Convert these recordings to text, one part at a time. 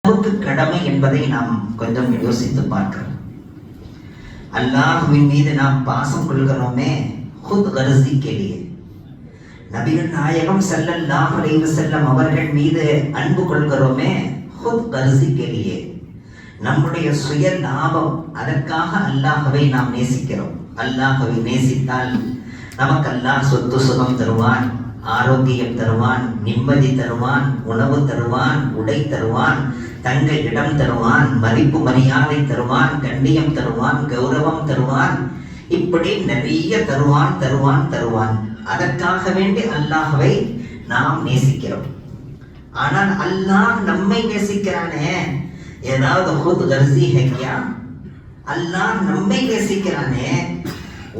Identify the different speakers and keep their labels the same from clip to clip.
Speaker 1: அளவுக்கு கடமை என்பதை நாம் கொஞ்சம் யோசித்து பார்க்கிறோம். அல்லாஹ்வின் மீது நாம் பாசம் கொள்கிறோமே, खुद गर्जी के लिए நபிகள் நாயகம் ஸல்லல்லாஹு அலைஹி வஸல்லம் அவர்கள் மீது அன்பு கொள்கிறோமே, खुद गर्जी के लिए நம்முடைய சுய லாபம், அதற்காக அல்லாஹ்வை நாம் நேசிக்கிறோம். அல்லாஹ்வை நேசித்தால் நமக்கு அல்லாஹ் சொத்து சுகம் தருவான், ஆரோக்கியம் தருவான், நிம்மதி தருவான், உணவு தருவான், உடை தருவான், தங்க இடம் தருவான், மதிப்பு மரியாதை தருவான், கண்ணியம் தருவான், கௌரவம் தருவான். இப்படி நிறைய தருவான் தருவான் தருவான். அதற்காக வேண்டி அல்லாஹ்வை நாம் நேசிக்கிறோம். ஆனால் அல்லாஹ் நம்மை நேசிக்கிறானே, ஏதாவது खुद गर्जी है क्या? அல்லாஹ் நம்மை நேசிக்கிறானே.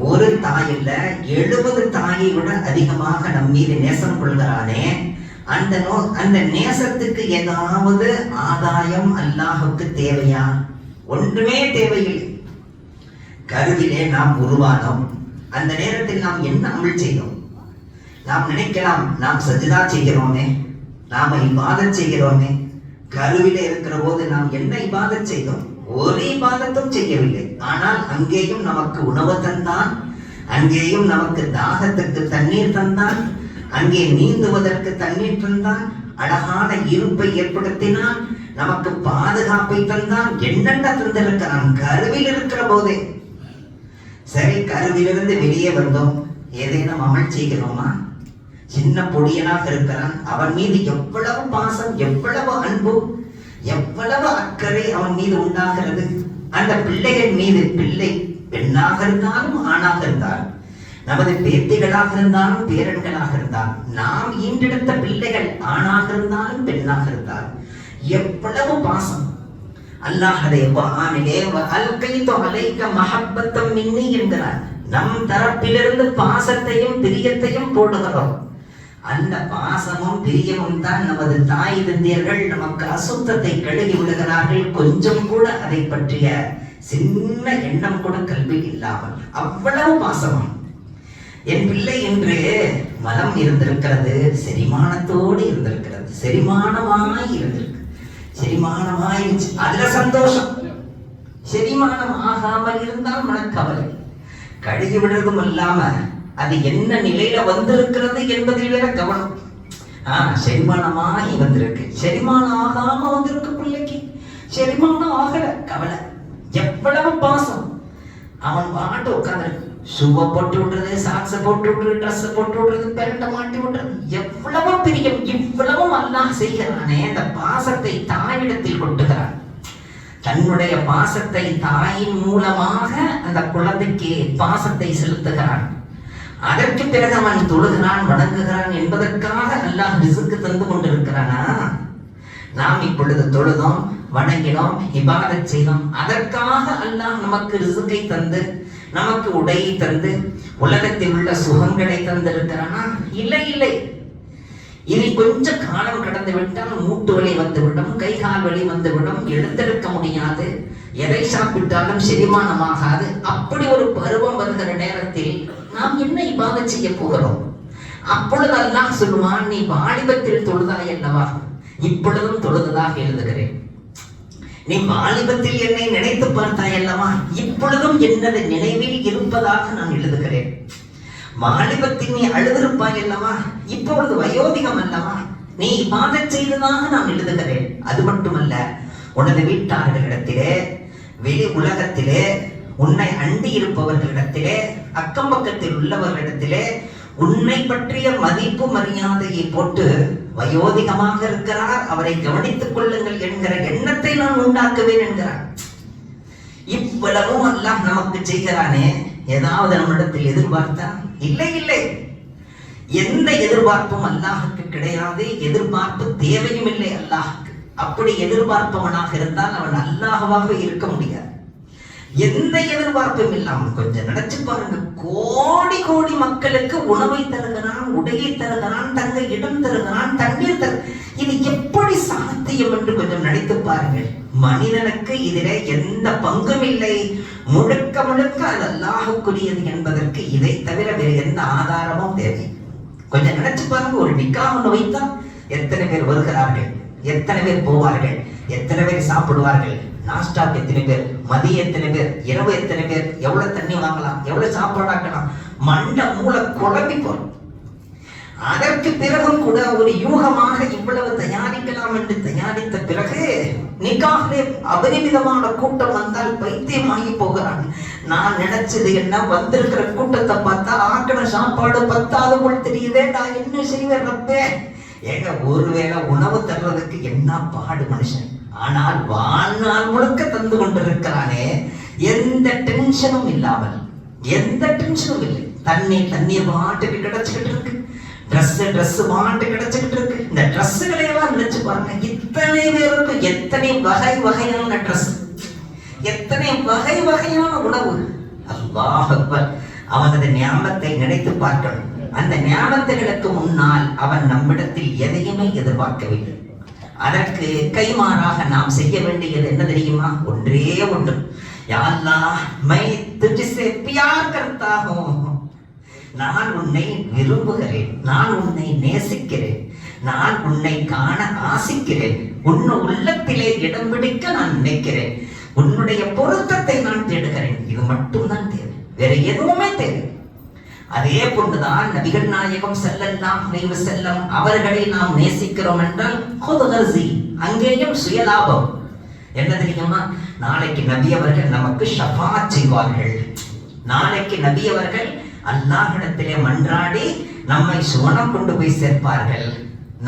Speaker 1: ஒரு தாய் இல்ல 70 தாயை விட அதிகமாக நம் மீது நேசம் கொள்கிறானே. அந்த நேசத்துக்கு ஏதாவது ஆதாயம் அல்லாஹுக்கு தேவையா? ஒன்றுமே தேவையில்லை. கருவிலே நாம் உருவானோம். அந்த நேரத்தில் நாம் என்ன அமல் செய்தோம்? நாம் நினைக்கலாம், நாம் சஜ்தா செய்கிறோமே, நாம இபாதத் செய்கிறோமே. கருவிலே இருக்கிற போது நாம் என்ன இபாதத் செய்தோம்? ஒரு இபாதத்தும் செய்யவில்லை. ஆனால் அங்கேயும் நமக்கு உணவு தந்தான், அங்கேயும் நமக்கு தாகத்துக்கு தண்ணீர் தந்தான், அங்கே நீந்துவதற்கு தண்ணீர் தந்தான், அழகான இருப்பை ஏற்படுத்தினான், நமக்கு பாதுகாப்பை தந்தான், என்னென்ன தந்திருக்கிறான் கருவில் இருக்கிற போதே. சரி, கருவிலிருந்து வெளியே வந்தோம், ஏதேனும் அமல் செய்கிறோமா? சின்ன பொடியனாக இருக்கிறான், அவன் மீது எவ்வளவு பாசம், எவ்வளவு அன்பு, எவ்வளவு அக்கறை அவன் மீது உண்டாகிறது. அந்த பிள்ளைகள் மீது, பிள்ளை பெண்ணாக இருந்தாலும் ஆணாக இருந்தாலும், நமது பேத்திகளாக இருந்தாலும் பேரன்களாக இருந்தாலும், நாம் ஈண்டெடுத்த பிள்ளைகள் ஆணாக இருந்தாலும் பெண்ணாக இருந்தாலும் எவ்வளவு பாசம். அல்லாஹ் அதை குர்ஆனிலே வஅல்கைது அலைக மஹப்பத்தம் மின்னி என்கிறார். நம் தரப்பிலிருந்து பாசத்தையும் பிரியத்தையும் போடுகிறோம். அந்த பாசமும் பிரியமும் தான் நமது தாய் தந்தையர்கள் நமக்கு அசுத்தத்தை கழுகி விடுகிறார்கள். கொஞ்சம் கூட அதை பற்றிய சின்ன எண்ணம் கூட கல்வி இல்லாமல் அவ்வளவு பாசமும். என் பிள்ளை என்று மனம் இருந்திருக்கிறது, செரிமானத்தோடு இருந்திருக்கிறது, செரிமானமாய் இருந்திருக்கு, செரிமானமாயிருச்சு, அதுல சந்தோஷம். செரிமானம் ஆகாமல் இருந்தால் மனக்கவலை. கழுகி விடுறதும் இல்லாம அது என்ன நிலையில வந்திருக்கிறது என்பதில் வேற கவனம். செரிமானமாகி வந்திருக்கு, செரிமானம் ஆகாம வந்திருக்கு பிள்ளைக்கு, செரிமானம் ஆகல, கவலை. எவ்வளவு பாசம். அவன் பாட்டு உட்கார்ந்து ஷூவை போட்டு விடுறது, சாக்ஸை போட்டு விடுறது, ட்ரெஸ் போட்டு விடுறது, பெரண்டை மாட்டி விடுறது, எவ்வளவு பிரியம். இவ்வளவும் அல்லாஹ் செய்கிறானே. அந்த பாசத்தை தாயிடத்தில் கொட்டுகிறான். தன்னுடைய பாசத்தை தாயின் மூலமாக அந்த குழந்தைக்கு பாசத்தை செலுத்துகிறான். அதற்கு பிறகு அவன் தொழுகிறான், வணங்குகிறான் என்பதற்காக அல்லாஹ் ரிஸ்க் தந்து கொண்டிருக்கிறானா? நாம் இப்பொழுது தொழுதோம், வணங்கினோம், இபாதத் செய்தோம். அதற்காக அல்லாஹ் நமக்கு ரிஸ்கை தந்து, நமக்கு உடையை தந்து, உலகத்தில் உள்ள சுகங்களை தந்திருக்கிறானா? இல்லை இல்லை. இனி கொஞ்சம் காலம் கடந்து விட்டால் மூட்டு வலி வந்துவிடும், கை கால் வலி வந்துவிடும், எழுந்திருக்க முடியாது, எதை சாப்பிட்டாலும் செரிமானமாகாது. அப்படி ஒரு பருவம் வருகிற நேரத்தில் நாம் என்ன இபாதத் செய்ய போகிறோம்? அப்பொழுது அல்லாஹ் சொல்லுவான், நீ வாலிபத்தில் தொழுதாய் அல்லவா, இப்பொழுதும் தொழுததாக எழுதுகிறேன். நீ வாலிபத்தில் என்னை நினைத்து பார்த்தாய் அல்லவா, இப்பொழுதும் என்னது நினைவில் இருப்பதாக நான் எழுதுகிறேன். வாலிபத்தில் நீ அழுதிருப்பாய் அல்லவா, இப்பொழுது வயோதிகம் அல்லவா, நீ இபாதத் செய்ததாக நான் எழுதுகிறேன். அது மட்டுமல்ல, உனது வீட்டார்களிடத்திலே, வெளி உலகத்திலே, உன்னை அண்டி இருப்பவர்களிடத்திலே, அக்கம் பக்கத்தில் உள்ளவர்களிடத்திலே உன்னை பற்றிய மதிப்பு மரியாதையை போட்டு, வயோதிகமாக இருக்கிறார், அவரை கவனித்துக் கொள்ளுங்கள் என்கிற எண்ணத்தை நான் உண்டாக்குவேன் என்கிறார். இவ்வளவும் அல்லாஹ் நமக்கு செய்கிறானே, ஏதாவது நம்மிடத்தில் எதிர்பார்த்தா? இல்லை இல்லை. எந்த எதிர்பார்ப்பும் அல்லாஹுக்கு கிடையாது. எதிர்பார்ப்பு தேவையும் இல்லை அல்லாஹுக்கு. அப்படி எதிர்பார்ப்பவனாக இருந்தால் அவன் அல்லாஹ்வாக இருக்க முடியாது. எந்த எதிர்பார்ப்பும் இல்லாமல் கொஞ்சம் நினைச்சு பாருங்க. கோடி கோடி மக்களுக்கு உணவை தருகிறான், உடையை தருகிறான், தங்க இடம் தருகிறான், தண்ணீர் இது எப்படி சாத்தியம் என்று கொஞ்சம் நினைத்து பாருங்கள். மனிதனுக்கு இதிலே எந்த பங்கும் இல்லை. முழுக்க முழுக்க அது அல்லாஹுக்குரியது என்பதற்கு இதை தவிர வேறு எந்த ஆதாரமும் தேவை. கொஞ்சம் நினைச்சு பாருங்க. ஒரு நிக்காஹ் ஒன்று வைத்தா எத்தனை பேர் வருகிறார்கள், எத்தனை பேர் போவார்கள், எத்தனை சாப்பிடுவார்கள். நாஸ்டாக்கு எத்தனை பேர், மதியம் எத்தனை பேர், இரவு எத்தனை பேர், எவ்வளவு தண்ணி வாங்கலாம், எவ்வளவு சாப்பாடாக்கலாம், மண்ட மூளை குழம்பி போறோம். அதற்கு பிறகும் கூட ஒரு யூகமாக இவ்வளவு தயாரிக்கலாம் என்று தயாரித்த பிறகு நிக்காஹ்லே அபரிமிதமான கூட்டம் வந்தால் பைத்தியமாகி போகிறாங்க. நான் நினைச்சது என்ன, வந்திருக்கிற கூட்டத்தை பார்த்தா ஆக்கின சாப்பாடு பத்தாது போல் தெரியுதே, நான் என்ன செய்வேன் ரப்பே. ஏங்க ஒருவேளை உணவு தர்றதுக்கு என்ன பாடு மனுஷன், ஆனால் வாழ்நாள் முழுக்க தந்து கொண்டிருக்கிறானே, எந்த டென்ஷனும் இல்லாமல், எந்த டென்ஷனும் இல்லை. தண்ணீர் பாட்டுக்கு கிடைச்சுக்கிட்டு இருக்கு, ட்ரெஸ் பாட்டு கிடைச்சுக்கிட்டு இருக்கு. இந்த ட்ரெஸ்ஸுகளை எல்லாம் நினைச்சு பாருங்க, இத்தனை பேருக்கு எத்தனை வகை வகையான ட்ரெஸ், எத்தனை வகை வகையான உணவு. அல்லாஹ் அக்பர். அவனது ஞாபகத்தை நினைத்து பார்க்கணும். அந்த ஞாபகங்களுக்கு முன்னால் அவன் நம்மிடத்தில் எதையுமே எதிர்பார்க்கவில்லை. அதற்கு கைமாறாக நாம் செய்ய வேண்டியது என்ன தெரியுமா? ஒன்றே ஒன்று, யா அல்லாஹ் மை துஜ்சே பியார் கர்த்தா ஹூம், நான் உன்னை விரும்புகிறேன், நான் உன்னை நேசிக்கிறேன், நான் உன்னை காண ஆசிக்கிறேன், உன் உள்ளத்திலே இடம் பிடிக்க நான் நினைக்கிறேன், உன்னுடைய பொருத்தத்தை நான் தேடுகிறேன். இது மட்டும்தான் தேவை, வேற எதுவுமே தேவை. அதே போன்றுதான் நபிகள் நாயகம் ஸல்லல்லாஹு அலைஹி வஸல்லம் அவர்களை நாம் நேசிக்கிறோம் என்றால் குதுகர்சி, அங்கேயும் சுயலாபம். என்ன தெரியுமா? நாளைக்கு நபி அவர்கள் நமக்கு ஷஃபாஅத் செய்வார்கள். நாளைக்கு நபி அவர்கள் அல்லாஹ்விடத்திலே மன்றாடி நம்மை சுவனம் கொண்டு போய் சேர்ப்பார்கள்.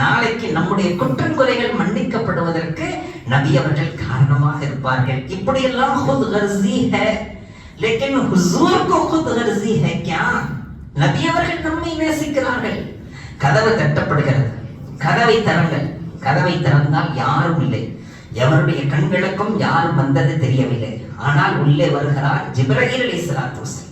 Speaker 1: நாளைக்கு நம்முடைய குற்றங்குறைகள் மன்னிக்கப்படுவதற்கு நபி அவர்கள் காரணமாக இருப்பார்கள். இப்படியெல்லாம் खुद गर्जी है, लेकिन हुजूर को खुद गर्जी है क्या? நபி அவர்கள் நம்மை நேசிக்கிறார்கள். கதவு தட்டப்படுகிறது, கதவை திறங்கள். கதவை திறந்தால் யாரும் இல்லை, எவருடைய கண்களுக்கும் யாரும் வந்தது தெரியவில்லை. ஆனால் உள்ளே வருகிறார் ஜிப்ரீல் அலைஹிஸ்ஸலாத்து வஸலாம்.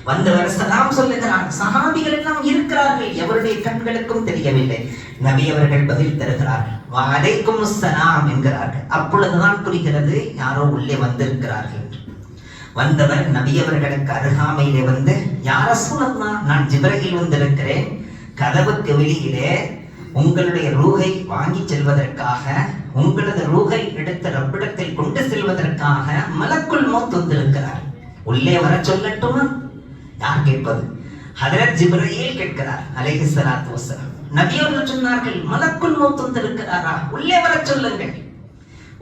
Speaker 1: வந்தவர் சலாம் சொல்லுகிறார். சஹாபிகள் எல்லாம் இருக்கிறார்கள், எவருடைய கண்களுக்கும் தெரியவில்லை. நபி அவர்கள் பதில் தருகிறார்கள், வஅலைக்கும் அஸ்ஸலாம் என்கிறார்கள். அப்பொழுதுதான் புரிகிறது யாரோ உள்ளே வந்திருக்கிறார்கள். வந்தவர் நபி அவர்களுக்கு அருகாமையிலே வந்து, யா ரசூலல்லாஹ், நான் ஜிப்ரீல் வந்திருக்கிறேன், கதவுக்கு வெளியிலே உங்களுடைய ரூஹை வாங்கி செல்வதற்காக, உங்களது ரூஹை எடுத்து ரப்பிடத்தில் கொண்டு செல்வதற்காக மலக்குல் மௌத் வந்திருக்கிறார், உள்ளே வர சொல்லட்டுமா? யார் கேட்பது? ஹஜ்ரத் ஜிப்ரீல் கேட்கிறார் அலைஹிஸ்ஸலாத்து வஸலாம். நபி அவர்கள் சொன்னார்கள், மலக்குல் மௌத் வந்திருக்கிறாரா, உள்ளே வர சொல்லுங்கள்.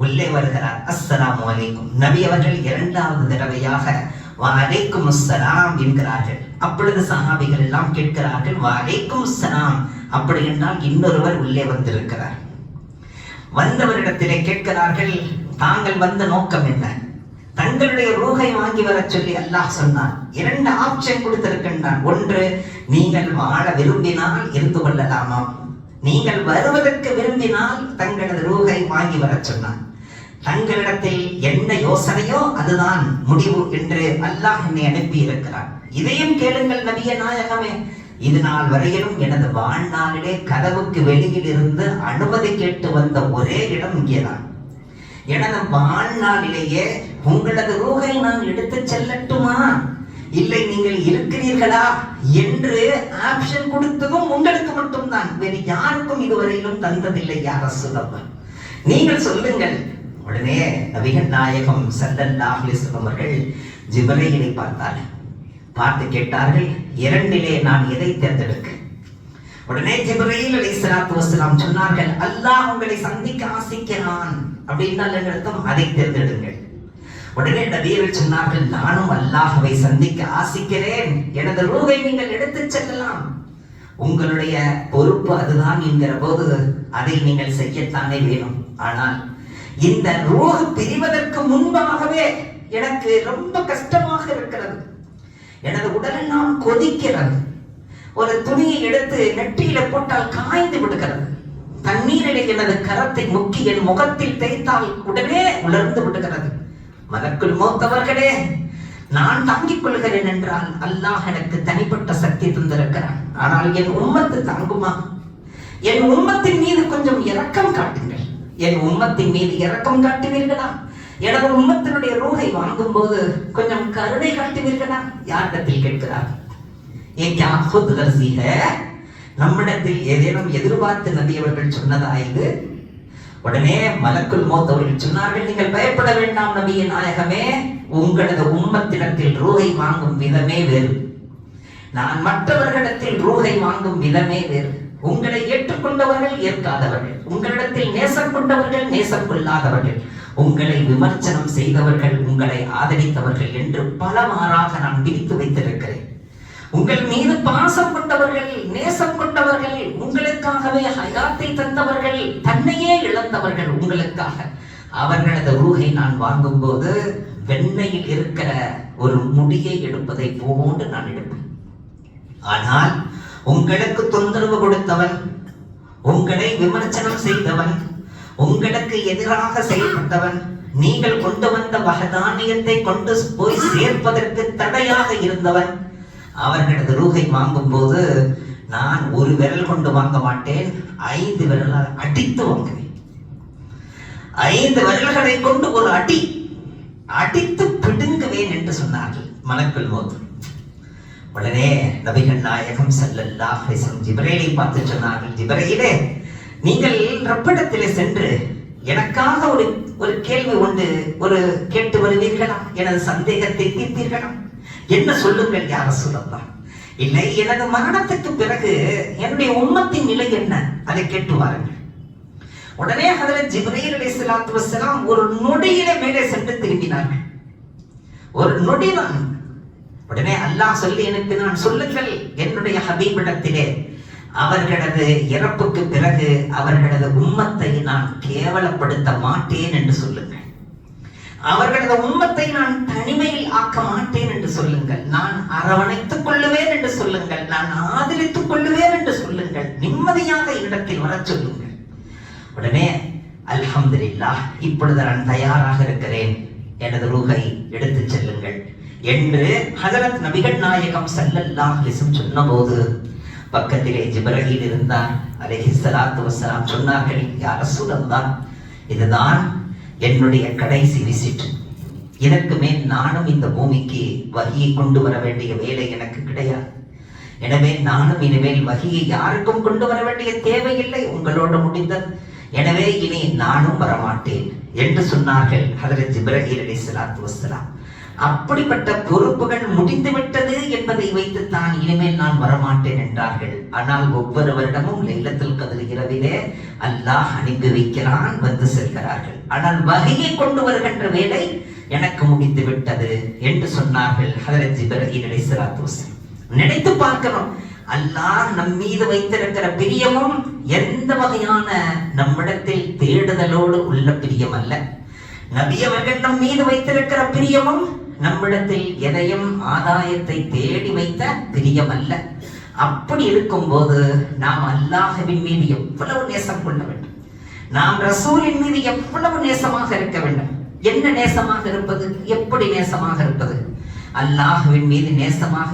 Speaker 1: உள்ளே வருகிறார். அஸ்ஸலாமு அலைக்கும். நபி அவர்கள் இரண்டாவது தடவையாக வஅலைக்கும் அஸ்ஸலாம் என்கிறார்கள். அப்பொழுது சஹாபிகள் எல்லாம் கேட்கிறார்கள், வஅலைக்கும் அஸ்ஸலாம், அப்படி என்றால் இன்னொருவர் உள்ளே வந்திருக்கிறார். வந்தவரிடத்திலே கேட்கிறார்கள், தாங்கள் வந்த நோக்கம் என்ன? தங்களுடைய ரூஹை வாங்கி வர சொல்லி அல்லாஹ் சொன்னான். இரண்டு ஆப்ஷன் கொடுத்திருக்கின்றான். ஒன்று, நீங்கள் வாழ விரும்பினால் இருந்து கொள்ளலாமா, நீங்கள் வருவதற்கு விரும்பினால் தங்களது ரூஹை வாங்கி வர சொன்னான். தங்களிடத்தில் என்ன யோசனையோ அதுதான் முடிவு என்று அல்லாஹ் என்னை அனுப்பி இருக்கிறான். இதையும் கேளுங்கள் நபியே நாயகமே, இது நாள் வரையிலும் எனது வாழ்நாளிலே கதவுக்கு வெளியில் இருந்து அனுமதி கேட்டு வந்த ஒரே இடம் இங்கேதான். எனது வாழ்நாளிலேயே உங்களது ரூஹை நான் எடுத்து செல்லட்டுமா, இல்லை நீங்கள் இருக்கிறீர்களா என்று ஆப்ஷன் கொடுத்ததும் உங்களுக்கு மட்டும்தான், வேறு யாருக்கும் இதுவரையிலும் தந்ததில்லை. யா ரசூலல்லாஹ், நீங்கள் சொல்லுங்கள். உடனே நபிகள் நாயகம் ஸல்லல்லாஹு அலைஹி வஸல்லம் அவர்கள் ஜிப்ரீலை பார்த்தார்கள். பார்த்து கேட்டார்கள், இரண்டிலே நான் எதை தேர்ந்தெடுக்க? உடனே ஜிப்ரீல் அலைஹிஸ்ஸலாத்து வஸலாம் சொன்னார்கள், அல்லாஹ் உங்களை சந்திக்க ஆசிக்கிறான் அப்படின்னால் என்ன அர்த்தம்? அதை தேர்ந்தெடுங்கள். உடனே நபியர்கள் சொன்னார்கள், நானும் அல்லாஹ்வை சந்திக்க ஆசிக்கிறேன், எனது ரூஹை நீங்கள் எடுத்துச் செல்லலாம், உங்களுடைய பொறுப்பு அதுதான் என்கிற போது அதை நீங்கள் செய்யத்தானே வேணும். ஆனால் இந்த ரூஹ் பிரிவதற்கு முன்பாகவே எனக்கு ரொம்ப கஷ்டமாக இருக்கிறது, எனது உடலெல்லாம் கொதிக்கிறது, ஒரு துணியை எடுத்து நெற்றியில போட்டால் காய்ந்து விடுகிறது, தண்ணீரிலே எனது கரத்தை முக்கி என் முகத்தில் தேய்த்தால் உடனே உலர்ந்து விடுகிறது. மலக்குல் மௌத் அவர்களே, நான் தாங்கிக் கொள்கிறேன் என்றால் அல்லாஹ் எனக்கு தனிப்பட்ட சக்தி தந்திருக்கிறான். ஆனால் என் உம்மத்து தாங்குமா? என் உம்மத்தின் மீது கொஞ்சம் இரக்கம் காட்டுங்கள். என் உம்மத்தின் மீது இரக்கம் காட்டுவீர்களா? எனது உம்மத்தினுடைய ரூஹை வாங்கும் போது கொஞ்சம் கருணை காட்டுவீர்களா? யாரிடத்தில் கேட்கிறார்? நம்மிடத்தில் ஏதேனும் எதிர்பார்த்து நபி அவர்கள் சொன்னதா இது? உடனே மலக்குல் மௌத் அவர்கள் சொன்னார்கள், நீங்கள் பயப்பட வேண்டாம் நபியே நாயகமே, உங்களது உம்மத்திடத்தில் ரூஹை வாங்கும் விதமே வேறு, நான் மற்றவர்களிடத்தில் ரூஹை வாங்கும் விதமே வேறு. உங்களை ஏற்றுக்கொண்டவர்கள் ஏற்காதவர்கள், உங்களிடத்தில் நேசம் கொண்டவர்கள் நேசம் கொள்ளாதவர்கள், உங்களை விமர்சனம் செய்தவர்கள் உங்களை ஆதரித்தவர்கள் என்று பலமாறாக நான் பிரித்து வைத்திருக்கிறேன். உங்கள் மீது பாசம் கொண்டவர்கள் நேசம் கொண்டவர்கள், உங்களுக்காகவே ஹயாத்தை தந்தவர்கள், தன்னையே இழந்தவர்கள் உங்களுக்காக, அவர்களது ரூஹை நான் வாங்கும் போது வெண்ணையில் இருக்கிற ஒரு முடியை எடுப்பதை போன்று நான் எடுப்பேன். ஆனால் உங்களுக்கு தொந்தரவு கொடுத்தவன், உங்களை விமர்சனம் செய்தவன், உங்களுக்கு எதிராக செயல்பட்டவன், நீங்கள் கொண்டு வந்த வஹதானியத்தை கொண்டு போய் சேர்ப்பதற்கு தடையாக இருந்தவன், அவர்களது ரூஹை வாங்கும் போது நான் ஒரு விரல் கொண்டு வாங்க மாட்டேன், 5 விரலால் அடித்து வாங்குவேன். 5 விரல்களை கொண்டு ஒரு அடித்து பிடுங்குவேன் என்று சொன்னார்கள் மலக்குல் மௌத். உடனே நபிகள் நாயகம் ஸல்லல்லாஹு அலைஹி வஸல்லம் ஜிப்ரீலை பார்த்து சொன்னார்கள், ஜிப்ரீலே, நீங்கள் ரப்பிடத்திலே சென்று எனக்காக ஒரு கேள்வி ஒன்று கேட்டு வருவீர்களா? எனது சந்தேகத்தை தீர்த்தீர்களா? என்ன சொல்லுங்கள் யா ரசூலல்லாஹ். இல்லை, எனது மரணத்துக்கு பிறகு என்னுடைய உம்மத்தின் நிலை என்ன, அதை கேட்டு வாருங்கள். உடனே ஹஜ்ரத் ஜிப்ரீல் அலைஹிஸ்ஸலாத்து வஸ்ஸலாம் ஒரு நொடியிலே மேலே சென்று திரும்பினார்கள். ஒரு நொடிதான். உடனே அல்லாஹ் சொல்லி அனுப்பினான், சொல்லுங்கள் என்னுடைய ஹபீபிடத்திலே அவர்களது இறப்புக்கு பிறகு அவர்களது உம்மத்தை நான் கேவலப்படுத்த மாட்டேன் என்று சொல்லுங்கள், அவர்களது உம்மத்தை நான் தனிமையில் ஆக்க மாட்டேன் என்று சொல்லுங்கள், நான் அரவணைத்துக் கொள்ளுவேன் என்று சொல்லுங்கள், நான் ஆதரித்துக் கொள்ளுவேன் என்று சொல்லுங்கள், நிம்மதியாக இடத்தில் வர சொல்லுங்கள். உடனே அல்ஹம்துலில்லாஹ், இப்பொழுது நான் தயாராக இருக்கிறேன், எனது ரூஹை எடுத்துச் செல்லுங்கள் என்று ஹஜரத் நபிகள் நாயகம் ஸல்லல்லாஹு அலைஹி வஸல்லம் சொன்னபோது பக்கத்திலே ஜிப்ரீல் இருந்தார் அலைஹிஸ்ஸலாத்து வஸ்ஸலாம். சொன்னார்கள், யா ரசூலல்லாஹ், இதுதான் என்னுடைய கடைசி விசிட். இதற்கு மேல் நானும் இந்த பூமிக்கு வஹியை கொண்டு வர வேண்டிய வேலை எனக்கு கிடையாது. எனவே நானும் இனிமேல் வஹியை யாருக்கும் கொண்டு வர வேண்டிய தேவையில்லை, உங்களோடு முடிந்தது. எனவே இனி நானும் வரமாட்டேன் என்று சொன்னார்கள் ஹஜ்ரத் ஜிப்ரீல் அலைஹிஸ்ஸலாத்து வஸ்ஸலாம். அப்படிப்பட்ட பொறுப்புகள் முடிந்துவிட்டது என்பதை வைத்து தான் இனிமேல் நான் வரமாட்டேன் என்றார்கள். ஆனால் ஒவ்வொரு வருடமும் லைலத்துல் கத்ர் இரவிலே அல்லாஹ் அனுப்பி வைக்கிறான், வந்து செல்கிறார்கள். ஆனால் வஹியை கொண்டு வருகின்ற வேலை எனக்கு முடிந்து விட்டது என்று சொன்னார்கள் ஹஜ்ரத் ஜிப்ரீல் அலைஹிஸ்ஸலாத்து வஸ்ஸலாம். நினைத்து பார்க்கணும், அல்லாஹ் நம் மீது வைத்திருக்கிற பிரியமும் எந்த வகையான நம்மிடத்தில் தேடுதலோடு உள்ள பிரியம் அல்ல. நபி அவர்கள் நம் மீது வைத்திருக்கிற பிரியமும் நம்மிடத்தில் எதையும் ஆதாயத்தை தேடி வைத்த பிரியம் அல்ல. அப்படி இருக்கும் போது நாம் அல்லாஹ்வின் மீது எவ்வளவு நேசம் கொள்ள வேண்டும், நாம் ரசூலின் மீது எவ்வளவு நேசமாக இருக்க வேண்டும். என்ன நேசமாக இருப்பது, எப்படி நேசமாக இருப்பது? அல்லாஹ்வின் மீது நேசமாக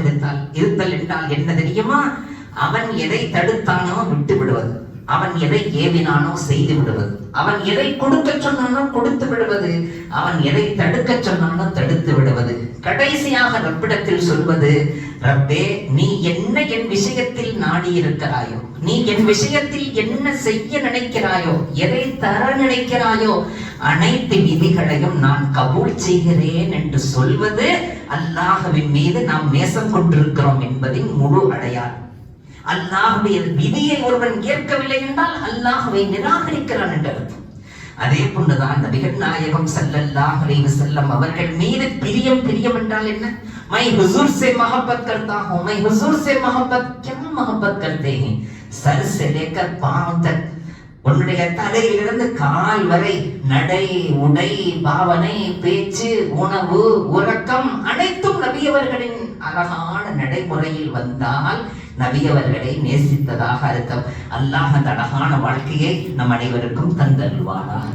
Speaker 1: இருத்தல் என்றால் என்ன தெரியுமா? அவன் எதை தடுத்தானோ விட்டு விடுவது, அவன் எதை ஏவினானோ செய்து விடுவது, அவன் எதை கொடுக்க சொன்னானோ கொடுத்து விடுவது, அவன் எதை தடுக்க சொன்னானோ தடுத்து விடுவது. கடைசியாக ரப்பிடத்தில் சொல்வது, ரப்பே, நீ என்ன என் விஷயத்தில் நாடி இருக்கிறாயோ, நீ என் விஷயத்தில் என்ன செய்ய நினைக்கிறாயோ, எதை தர நினைக்கிறாயோ, அனைத்து விதிகளையும் நான் கபூல் செய்கிறேன் என்று சொல்வது அல்லாஹ்வின் மீது நாம் நேசம் கொண்டிருக்கிறோம் என்பதின் முழு அடையாளம். அல்லாஹ்வுடைய விதியை ஒருவன் ஏற்கவில்லை என்றால் அல்லாஹ்வை நிராகரிக்கிறான் என்று அர்த்தம். அதே போன்றுதான் நபிகள் நாயகம் ஸல்லல்லாஹு அலைஹி வஸல்லம் அவர்கள் மீது பிரியம் என்றால் என்ன? மை हुजूर से मोहब्बत करता हूं, मैं हुजूर से मोहब्बत क्या मोहब्बत करते हैं, सर से लेकर पांव तक, உன்னுடைய தலையிலிருந்து கால் வரை நடை, உடை, பாவனை, பேச்சு, உணவு, உறக்கம் அனைத்தும் நபியவர்களின் அழகான நடைமுறையில் வந்தால் நபியவர்களை நேசித்ததாக அர்த்தம். அல்லாஹ் அந்த அழகான வாழ்க்கையை நம் அனைவருக்கும் தந்தருள்வானாக.